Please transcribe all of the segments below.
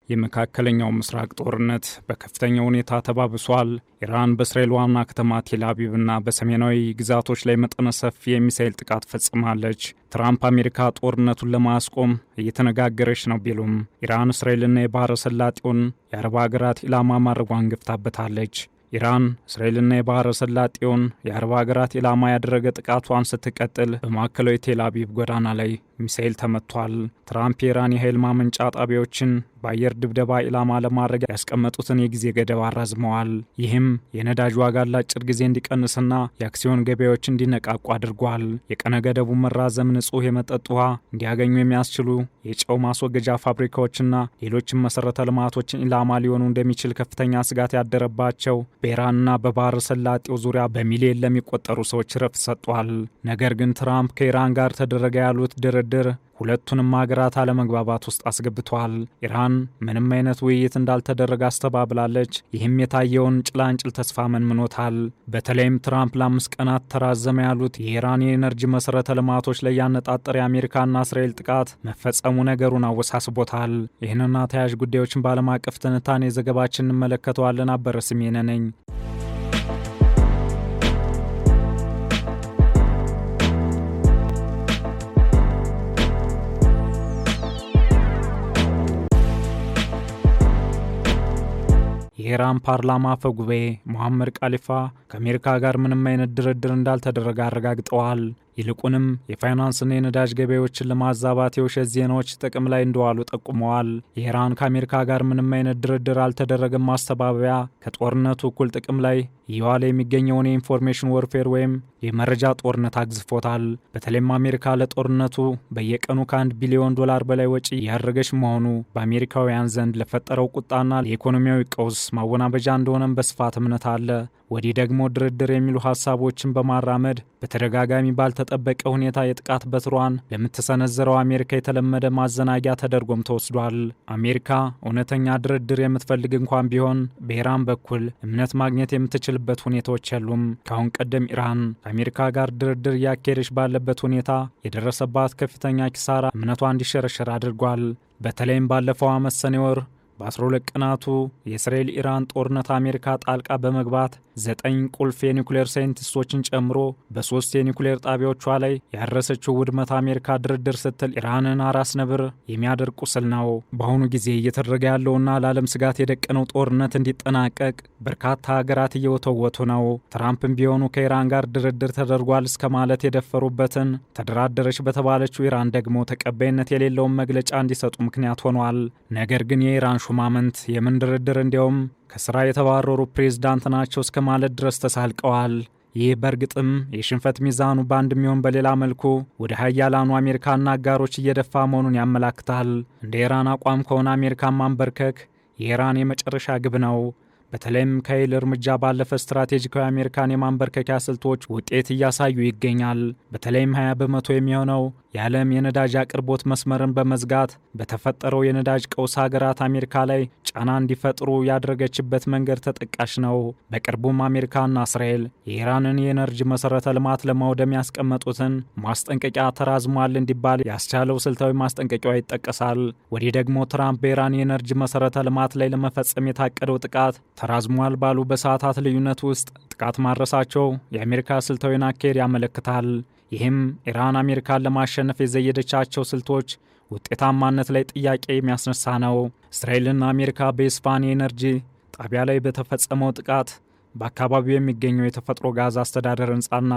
የመካከለኛው ምስራቅ ጦርነት በከፍተኛ ሁኔታ ተባብሷል። ኢራን በእስራኤል ዋና ከተማ ቴል አቪቭና በሰሜናዊ ግዛቶች ላይ መጠነ ሰፊ የሚሳኤል ጥቃት ፈጽማለች። ትራምፕ አሜሪካ ጦርነቱን ለማስቆም እየተነጋገረች ነው ቢሉም ኢራን እስራኤልና የባህረ ሰላጤውን የአረብ ሀገራት ኢላማ ማድረጓን ገፍታበታለች። ኢራን እስራኤልና የባህረ ሰላጤውን የአረብ ሀገራት ኢላማ ያደረገ ጥቃቷን ስትቀጥል በማዕከላዊ ቴል አቪቭ ጎዳና ላይ ሚሳኤል ተመቷል። ትራምፕ የኢራን የኃይል ማመንጫ ጣቢያዎችን በአየር ድብደባ ኢላማ ለማድረግ ያስቀመጡትን የጊዜ ገደብ አራዝመዋል። ይህም የነዳጅ ዋጋ ለአጭር ጊዜ እንዲቀንስና የአክሲዮን ገበያዎች እንዲነቃቁ አድርጓል። የቀነ ገደቡ መራዘም ንጹህ የመጠጥ ውሃ እንዲያገኙ የሚያስችሉ የጨው ማስወገጃ ፋብሪካዎችና ሌሎችም መሰረተ ልማቶችን ኢላማ ሊሆኑ እንደሚችል ከፍተኛ ስጋት ያደረባቸው በኢራንና በባህረ ሰላጤው ዙሪያ በሚሊዮን ለሚቆጠሩ ሰዎች ረፍት ሰጥቷል። ነገር ግን ትራምፕ ከኢራን ጋር ተደረገ ያሉት ድርድር ሁለቱንም ሀገራት አለመግባባት ውስጥ አስገብቷል። ኢራን ምንም አይነት ውይይት እንዳልተደረገ አስተባብላለች። ይህም የታየውን ጭላንጭል ተስፋ መንምኖታል። በተለይም ትራምፕ ለ5 ቀናት ተራዘመ ያሉት የኢራን የኤነርጂ መሰረተ ልማቶች ላይ ያነጣጠረ የአሜሪካና እስራኤል ጥቃት መፈጸሙ ነገሩን አወሳስቦታል። ይህንና ተያያዥ ጉዳዮችን በዓለም አቀፍ ትንታኔ ዘገባችን እንመለከተዋለን። አበረ ስሜነ ነኝ። የኢራን ፓርላማ አፈ ጉባኤ ሙሐመድ ቃሊፋ ከአሜሪካ ጋር ምንም አይነት ድርድር እንዳልተደረገ አረጋግጠዋል። ይልቁንም የፋይናንስና የነዳጅ ገበያዎችን ለማዛባት የውሸት ዜናዎች ጥቅም ላይ እንደዋሉ ጠቁመዋል። የኢራን ከአሜሪካ ጋር ምንም አይነት ድርድር አልተደረገም ማስተባበያ ከጦርነቱ እኩል ጥቅም ላይ እየዋለ የሚገኘውን የኢንፎርሜሽን ወርፌር ወይም የመረጃ ጦርነት አግዝፎታል። በተለይም አሜሪካ ለጦርነቱ በየቀኑ ከ1 ቢሊዮን ዶላር በላይ ወጪ ያደረገች መሆኑ በአሜሪካውያን ዘንድ ለፈጠረው ቁጣና ለኢኮኖሚያዊ ቀውስ ማወናበጃ እንደሆነም በስፋት እምነት አለ። ወዲህ ደግሞ ድርድር የሚሉ ሀሳቦችን በማራመድ በተደጋጋሚ ባልተጠበቀ ሁኔታ የጥቃት በትሯን ለምትሰነዝረው አሜሪካ የተለመደ ማዘናጊያ ተደርጎም ተወስዷል። አሜሪካ እውነተኛ ድርድር የምትፈልግ እንኳን ቢሆን በኢራን በኩል እምነት ማግኘት የምትችልበት ሁኔታዎች የሉም። ከአሁን ቀደም ኢራን ከአሜሪካ ጋር ድርድር እያካሄደች ባለበት ሁኔታ የደረሰባት ከፍተኛ ኪሳራ እምነቷ እንዲሸረሸር አድርጓል። በተለይም ባለፈው ዓመት ሰኔ ወር በ12 ቀናቱ የእስራኤል ኢራን ጦርነት አሜሪካ ጣልቃ በመግባት 9 ቁልፍ የኒውክሌር ሳይንቲስቶችን ጨምሮ በ3 የኒውክሌር ጣቢያዎቿ ላይ ያደረሰችው ውድመት አሜሪካ ድርድር ስትል ኢራንን አራስ ነብር የሚያደርግ ቁስል ነው። በአሁኑ ጊዜ እየተደረገ ያለውና ለዓለም ስጋት የደቀነው ጦርነት እንዲጠናቀቅ በርካታ ሀገራት እየወተወቱ ነው። ትራምፕም ቢሆኑ ከኢራን ጋር ድርድር ተደርጓል እስከ ማለት የደፈሩበትን ተደራደረች በተባለችው ኢራን ደግሞ ተቀባይነት የሌለውን መግለጫ እንዲሰጡ ምክንያት ሆኗል። ነገር ግን የኢራን ሹማምንት የምን ድርድር እንዲያውም ከስራ የተባረሩ ፕሬዝዳንት ናቸው እስከ ማለት ድረስ ተሳልቀዋል። ይህ በእርግጥም የሽንፈት ሚዛኑ በአንድ የሚሆን በሌላ መልኩ ወደ ሀያላኑ አሜሪካና አጋሮች እየደፋ መሆኑን ያመላክታል። እንደ ኢራን አቋም ከሆነ አሜሪካን ማንበርከክ የኢራን የመጨረሻ ግብ ነው። በተለይም ከኃይል እርምጃ ባለፈ ስትራቴጂካዊ አሜሪካን የማንበርከኪያ ስልቶች ውጤት እያሳዩ ይገኛል። በተለይም 20 በመቶ የሚሆነው የዓለም የነዳጅ አቅርቦት መስመርን በመዝጋት በተፈጠረው የነዳጅ ቀውስ ሀገራት አሜሪካ ላይ ጫና እንዲፈጥሩ ያደረገችበት መንገድ ተጠቃሽ ነው። በቅርቡም አሜሪካና እስራኤል የኢራንን የኤነርጂ መሰረተ ልማት ለማውደም ያስቀመጡትን ማስጠንቀቂያ ተራዝሟል እንዲባል ያስቻለው ስልታዊ ማስጠንቀቂያዋ ይጠቀሳል። ወዲህ ደግሞ ትራምፕ በኢራን የኤነርጂ መሰረተ ልማት ላይ ለመፈጸም የታቀደው ጥቃት ተራዝሟል ባሉ በሰዓታት ልዩነት ውስጥ ጥቃት ማድረሳቸው የአሜሪካ ስልታዊን አካሄድ ያመለክታል። ይህም ኢራን አሜሪካን ለማሸነፍ የዘየደቻቸው ስልቶች ውጤታማነት ላይ ጥያቄ የሚያስነሳ ነው። እስራኤልና አሜሪካ በኢስፋሃን የኤነርጂ ጣቢያ ላይ በተፈጸመው ጥቃት በአካባቢው የሚገኘው የተፈጥሮ ጋዝ አስተዳደር ሕንፃና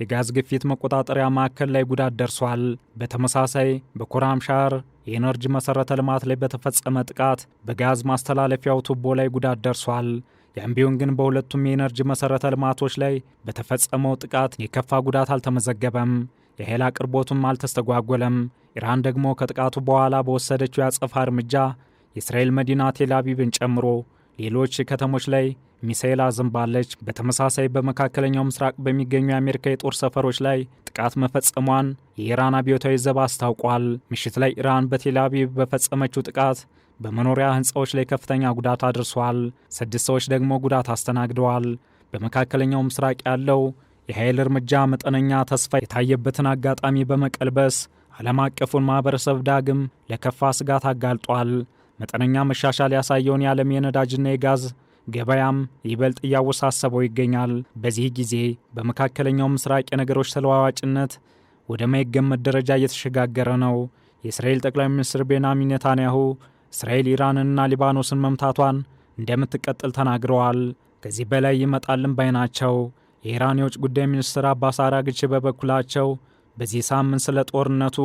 የጋዝ ግፊት መቆጣጠሪያ ማዕከል ላይ ጉዳት ደርሷል። በተመሳሳይ በኮራም ሻር የኤነርጂ መሰረተ ልማት ላይ በተፈጸመ ጥቃት በጋዝ ማስተላለፊያው ቱቦ ላይ ጉዳት ደርሷል። ያም ቢሆን ግን በሁለቱም የኤነርጂ መሰረተ ልማቶች ላይ በተፈጸመው ጥቃት የከፋ ጉዳት አልተመዘገበም። የኃይል አቅርቦቱም አልተስተጓጎለም። ኢራን ደግሞ ከጥቃቱ በኋላ በወሰደችው የአጸፋ እርምጃ የእስራኤል መዲና ቴል አቪቭን ጨምሮ ሌሎች ከተሞች ላይ ሚሳኤል አዘንባለች። በተመሳሳይ በመካከለኛው ምስራቅ በሚገኙ የአሜሪካ የጦር ሰፈሮች ላይ ጥቃት መፈጸሟን የኢራን አብዮታዊ ዘብ አስታውቋል። ምሽት ላይ ኢራን በቴል አቪቭ በፈጸመችው ጥቃት በመኖሪያ ህንፃዎች ላይ ከፍተኛ ጉዳት አድርሷል። 6 ሰዎች ደግሞ ጉዳት አስተናግደዋል። በመካከለኛው ምስራቅ ያለው የኃይል እርምጃ መጠነኛ ተስፋ የታየበትን አጋጣሚ በመቀልበስ ዓለም አቀፉን ማህበረሰብ ዳግም ለከፋ ስጋት አጋልጧል። መጠነኛ መሻሻል ያሳየውን የዓለም የነዳጅና የጋዝ ገበያም ይበልጥ እያወሳሰበው ይገኛል። በዚህ ጊዜ በመካከለኛው ምስራቅ የነገሮች ተለዋዋጭነት ወደ ማይገመት ደረጃ እየተሸጋገረ ነው። የእስራኤል ጠቅላይ ሚኒስትር ቤንያሚን ኔታንያሁ እስራኤል ኢራንንና ሊባኖስን መምታቷን እንደምትቀጥል ተናግረዋል። ከዚህ በላይ ይመጣልን ባይ ናቸው። የኢራን የውጭ ጉዳይ ሚኒስትር አባስ አራግቺ በበኩላቸው በዚህ ሳምንት ስለ ጦርነቱ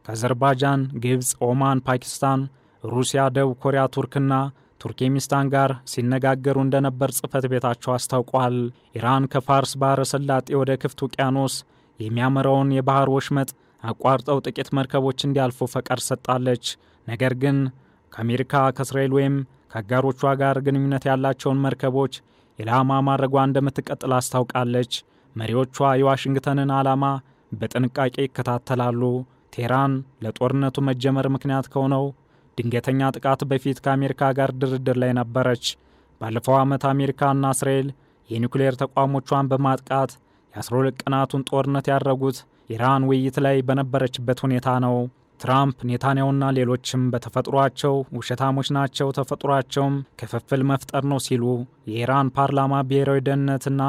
ከአዘርባይጃን፣ ግብፅ፣ ኦማን፣ ፓኪስታን፣ ሩሲያ፣ ደቡብ ኮሪያ፣ ቱርክና ቱርክሜኒስታን ጋር ሲነጋገሩ እንደነበር ጽሕፈት ቤታቸው አስታውቋል። ኢራን ከፋርስ ባህረ ሰላጤ ወደ ክፍት ውቅያኖስ የሚያመራውን የባህር ወሽመጥ አቋርጠው ጥቂት መርከቦች እንዲያልፉ ፈቃድ ሰጣለች። ነገር ግን ከአሜሪካ ከእስራኤል ወይም ከአጋሮቿ ጋር ግንኙነት ያላቸውን መርከቦች ኢላማ ማድረጓ እንደምትቀጥል አስታውቃለች። መሪዎቿ የዋሽንግተንን ዓላማ በጥንቃቄ ይከታተላሉ። ቴህራን ለጦርነቱ መጀመር ምክንያት ከሆነው ድንገተኛ ጥቃት በፊት ከአሜሪካ ጋር ድርድር ላይ ነበረች። ባለፈው ዓመት አሜሪካና እስራኤል የኒውክሌር ተቋሞቿን በማጥቃት የ12 ቀናቱን ጦርነት ያደረጉት ኢራን ውይይት ላይ በነበረችበት ሁኔታ ነው። ትራምፕ፣ ኔታንያሁና ሌሎችም በተፈጥሯቸው ውሸታሞች ናቸው፣ ተፈጥሯቸውም ክፍፍል መፍጠር ነው ሲሉ የኢራን ፓርላማ ብሔራዊ ደህንነትና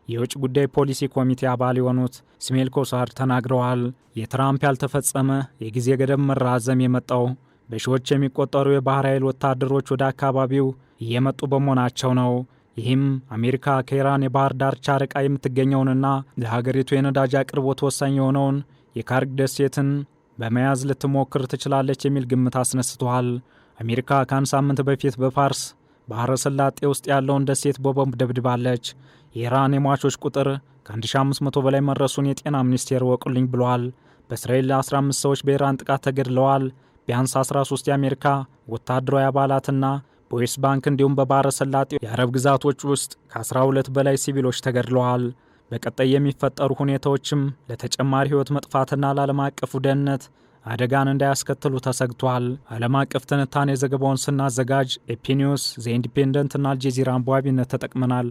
የውጭ ጉዳይ ፖሊሲ ኮሚቴ አባል የሆኑት እስማኤል ኮሳር ተናግረዋል። የትራምፕ ያልተፈጸመ የጊዜ ገደብ መራዘም የመጣው በሺዎች የሚቆጠሩ የባህር ኃይል ወታደሮች ወደ አካባቢው እየመጡ በመሆናቸው ነው። ይህም አሜሪካ ከኢራን የባህር ዳርቻ ርቃ የምትገኘውንና ለሀገሪቱ የነዳጅ አቅርቦት ወሳኝ የሆነውን የካርግ ደሴትን በመያዝ ልትሞክር ትችላለች የሚል ግምት አስነስተዋል። አሜሪካ ከአንድ ሳምንት በፊት በፋርስ ባህረ ሰላጤ ውስጥ ያለውን ደሴት በቦምብ ደብድባለች። የኢራን የሟቾች ቁጥር ከ1500 በላይ መድረሱን የጤና ሚኒስቴር ወቁልኝ ብሏል። በእስራኤል 15 ሰዎች በኢራን ጥቃት ተገድለዋል። ቢያንስ 13 የአሜሪካ ወታደራዊ አባላትና በዌስት ባንክ እንዲሁም በባህረ ሰላጤው የአረብ ግዛቶች ውስጥ ከ12 በላይ ሲቪሎች ተገድለዋል። በቀጣይ የሚፈጠሩ ሁኔታዎችም ለተጨማሪ ሕይወት መጥፋትና ለዓለም አቀፉ ደህንነት አደጋን እንዳያስከትሉ ተሰግቷል። ዓለም አቀፍ ትንታኔ ዘገባውን ስናዘጋጅ ኤፒ ኒውስ፣ ዘ ኢንዲፔንደንትና አልጀዚራን በዋቢነት ተጠቅመናል።